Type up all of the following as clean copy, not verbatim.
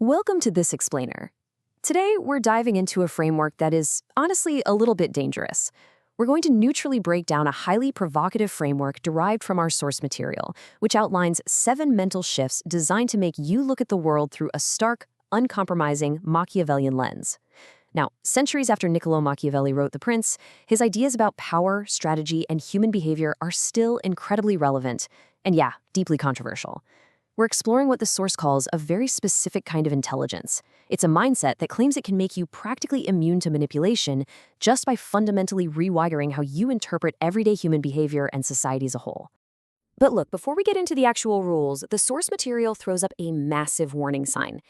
Welcome to This Explainer. Today, we're diving into a framework that is, honestly, a little bit dangerous. We're going to neutrally break down a highly provocative framework derived from our source material, which outlines 7 mental shifts designed to make you look at the world through a stark, uncompromising Machiavellian lens. Now, centuries after Niccolò Machiavelli wrote The Prince, his ideas about power, strategy, and human behavior are still incredibly relevant, and yeah, deeply controversial. We're exploring what the source calls a very specific kind of intelligence. It's a mindset that claims it can make you practically immune to manipulation just by fundamentally rewiring how you interpret everyday human behavior and society as a whole. But look, before we get into the actual rules, the source material throws up a massive warning sign.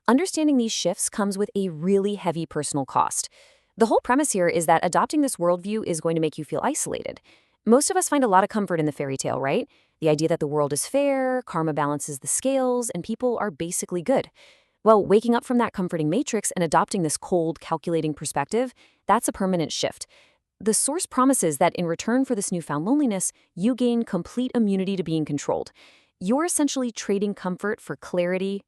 Understanding these shifts comes with a really heavy personal cost. The whole premise here is that adopting this worldview is going to make you feel isolated. Most of us find a lot of comfort in the fairy tale, right? The idea that the world is fair, karma balances the scales, and people are basically good. Well, waking up from that comforting matrix and adopting this cold, calculating perspective, that's a permanent shift. The source promises that in return for this newfound loneliness, you gain complete immunity to being controlled. You're essentially trading comfort for clarity.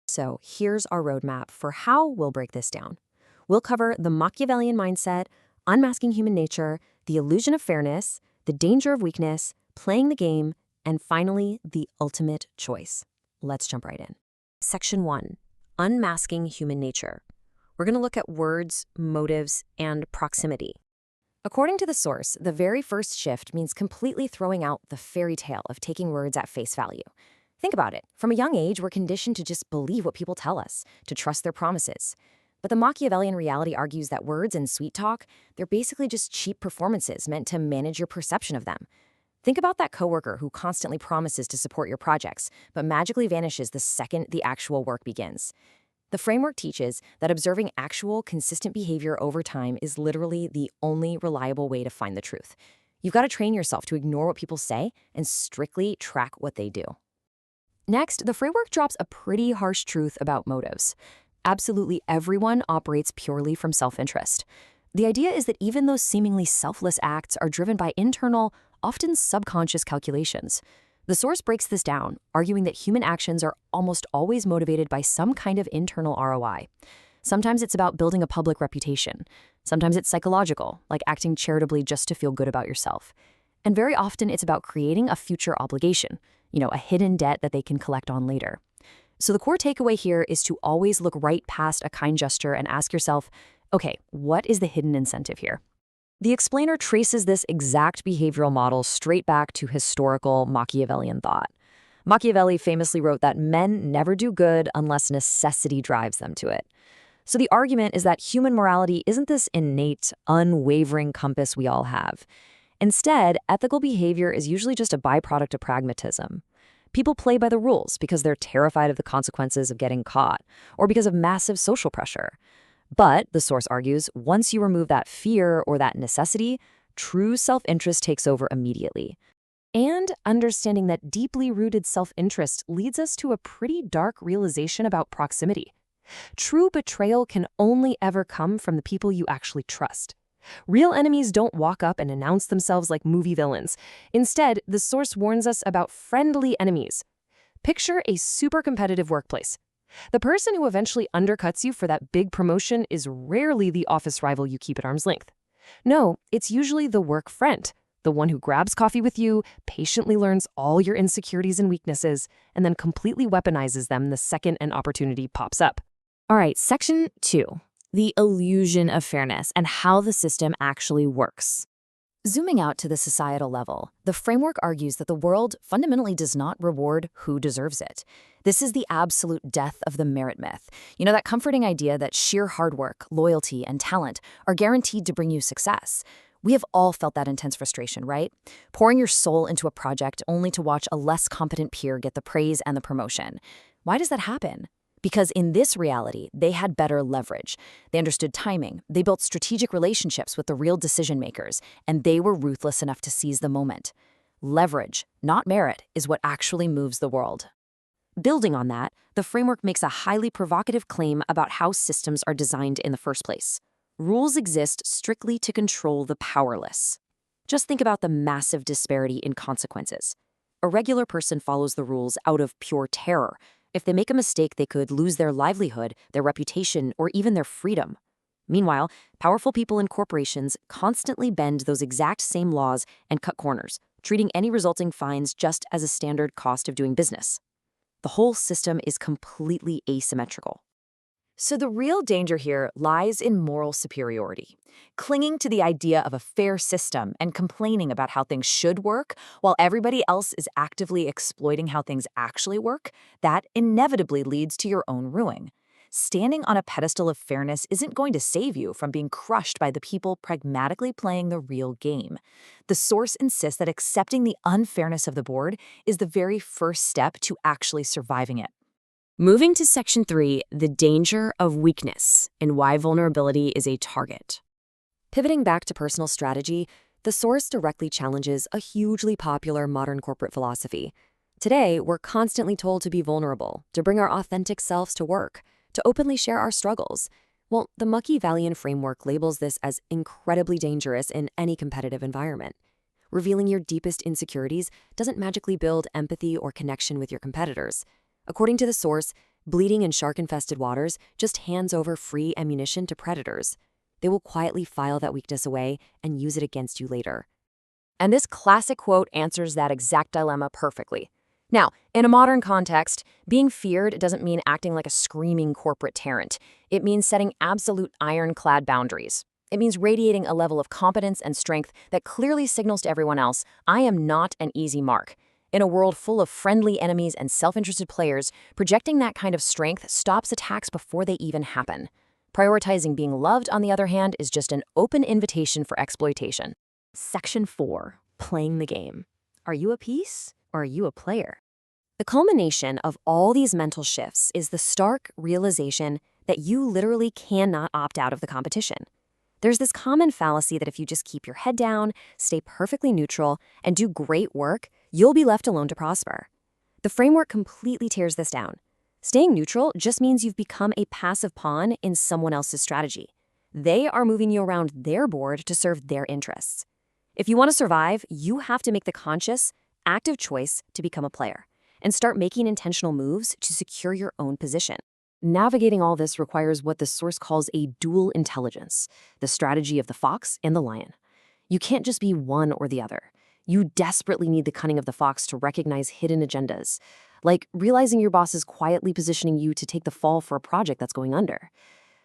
So here's our roadmap for how we'll break this down. We'll cover the Machiavellian mindset, unmasking human nature, the illusion of fairness, the danger of weakness, playing the game, and finally, the ultimate choice. Let's jump right in. Section 1, Unmasking Human Nature. We're going to look at words, motives, and proximity. According to the source, the very first shift means completely throwing out the fairy tale of taking words at face value. Think about it. From a young age, we're conditioned to just believe what people tell us, to trust their promises. But the Machiavellian reality argues that words and sweet talk, they're basically just cheap performances meant to manage your perception of them. Think about that coworker who constantly promises to support your projects, but magically vanishes the second the actual work begins. The framework teaches that observing actual, consistent behavior over time is literally the only reliable way to find the truth. You've got to train yourself to ignore what people say and strictly track what they do. Next, the framework drops a pretty harsh truth about motives. Absolutely everyone operates purely from self-interest. The idea is that even those seemingly selfless acts are driven by internal, often subconscious calculations. The source breaks this down, arguing that human actions are almost always motivated by some kind of internal ROI. Sometimes it's about building a public reputation. Sometimes it's psychological, like acting charitably just to feel good about yourself. And very often it's about creating a future obligation, a hidden debt that they can collect on later. So the core takeaway here is to always look right past a kind gesture and ask yourself, okay, what is the hidden incentive here? The explainer traces this exact behavioral model straight back to historical Machiavellian thought. Machiavelli famously wrote that men never do good unless necessity drives them to it. So the argument is that human morality isn't this innate, unwavering compass we all have. Instead, ethical behavior is usually just a byproduct of pragmatism. People play by the rules because they're terrified of the consequences of getting caught, or because of massive social pressure. But, the source argues, once you remove that fear or that necessity, true self-interest takes over immediately. And understanding that deeply rooted self-interest leads us to a pretty dark realization about proximity. True betrayal can only ever come from the people you actually trust. Real enemies don't walk up and announce themselves like movie villains. Instead, the source warns us about friendly enemies. Picture a super competitive workplace. The person who eventually undercuts you for that big promotion is rarely the office rival you keep at arm's length. No, it's usually the work friend, the one who grabs coffee with you, patiently learns all your insecurities and weaknesses, and then completely weaponizes them the second an opportunity pops up. All right, section 2, the illusion of fairness and how the system actually works. Zooming out to the societal level, the framework argues that the world fundamentally does not reward who deserves it. This is the absolute death of the merit myth. That comforting idea that sheer hard work, loyalty, and talent are guaranteed to bring you success. We have all felt that intense frustration, right? Pouring your soul into a project only to watch a less competent peer get the praise and the promotion. Why does that happen? Because in this reality, they had better leverage. They understood timing, they built strategic relationships with the real decision makers, and they were ruthless enough to seize the moment. Leverage, not merit, is what actually moves the world. Building on that, the framework makes a highly provocative claim about how systems are designed in the first place. Rules exist strictly to control the powerless. Just think about the massive disparity in consequences. A regular person follows the rules out of pure terror, If they make a mistake, they could lose their livelihood, their reputation, or even their freedom. Meanwhile, powerful people in corporations constantly bend those exact same laws and cut corners, treating any resulting fines just as a standard cost of doing business. The whole system is completely asymmetrical. So the real danger here lies in moral superiority, clinging to the idea of a fair system and complaining about how things should work while everybody else is actively exploiting how things actually work. That inevitably leads to your own ruin. Standing on a pedestal of fairness isn't going to save you from being crushed by the people pragmatically playing the real game. The source insists that accepting the unfairness of the board is the very first step to actually surviving it. Moving to Section 3, the danger of weakness and why vulnerability is a target. Pivoting back to personal strategy, the source directly challenges a hugely popular modern corporate philosophy. Today, we're constantly told to be vulnerable, to bring our authentic selves to work, to openly share our struggles. Well, the Machiavellian framework labels this as incredibly dangerous in any competitive environment. Revealing your deepest insecurities doesn't magically build empathy or connection with your competitors. According to the source, bleeding in shark-infested waters just hands over free ammunition to predators. They will quietly file that weakness away and use it against you later. And this classic quote answers that exact dilemma perfectly. Now, in a modern context, being feared doesn't mean acting like a screaming corporate tyrant. It means setting absolute ironclad boundaries. It means radiating a level of competence and strength that clearly signals to everyone else, I am not an easy mark. In a world full of friendly enemies and self-interested players, projecting that kind of strength stops attacks before they even happen. Prioritizing being loved, on the other hand, is just an open invitation for exploitation. Section 4. Playing the game. Are you a piece or are you a player? The culmination of all these mental shifts is the stark realization that you literally cannot opt out of the competition. There's this common fallacy that if you just keep your head down, stay perfectly neutral, and do great work, you'll be left alone to prosper. The framework completely tears this down. Staying neutral just means you've become a passive pawn in someone else's strategy. They are moving you around their board to serve their interests. If you want to survive, you have to make the conscious, active choice to become a player and start making intentional moves to secure your own position. Navigating all this requires what the source calls a dual intelligence, the strategy of the fox and the lion. You can't just be one or the other. You desperately need the cunning of the fox to recognize hidden agendas, like realizing your boss is quietly positioning you to take the fall for a project that's going under.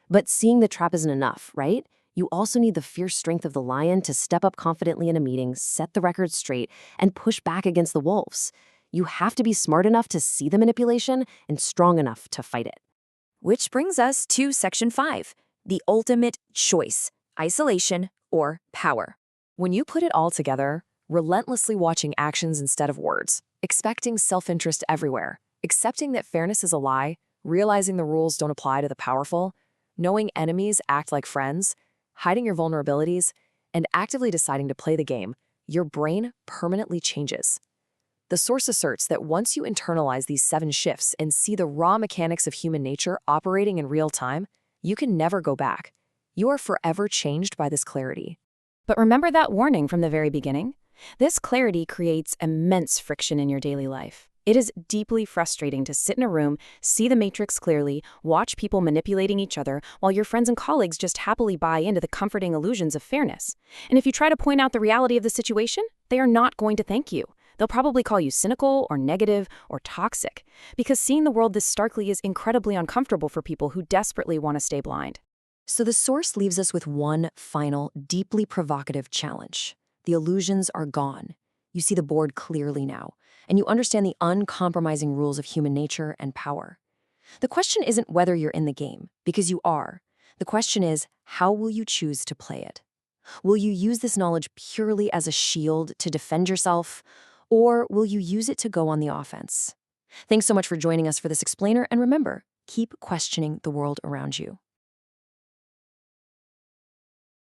But seeing the trap isn't enough, right? You also need the fierce strength of the lion to step up confidently in a meeting, set the record straight, and push back against the wolves. You have to be smart enough to see the manipulation and strong enough to fight it. Which brings us to Section 5, the ultimate choice, isolation or power. When you put it all together, relentlessly watching actions instead of words, expecting self-interest everywhere, accepting that fairness is a lie, realizing the rules don't apply to the powerful, knowing enemies act like friends, hiding your vulnerabilities, and actively deciding to play the game, your brain permanently changes. The source asserts that once you internalize these 7 shifts and see the raw mechanics of human nature operating in real time, you can never go back. You are forever changed by this clarity. But remember that warning from the very beginning? This clarity creates immense friction in your daily life. It is deeply frustrating to sit in a room, see the matrix clearly, watch people manipulating each other, while your friends and colleagues just happily buy into the comforting illusions of fairness. And if you try to point out the reality of the situation, they are not going to thank you. They'll probably call you cynical or negative or toxic, because seeing the world this starkly is incredibly uncomfortable for people who desperately want to stay blind. So the source leaves us with one final, deeply provocative challenge. The illusions are gone. You see the board clearly now, and you understand the uncompromising rules of human nature and power. The question isn't whether you're in the game, because you are. The question is, how will you choose to play it? Will you use this knowledge purely as a shield to defend yourself, or will you use it to go on the offense? Thanks so much for joining us for this explainer, and remember, keep questioning the world around you.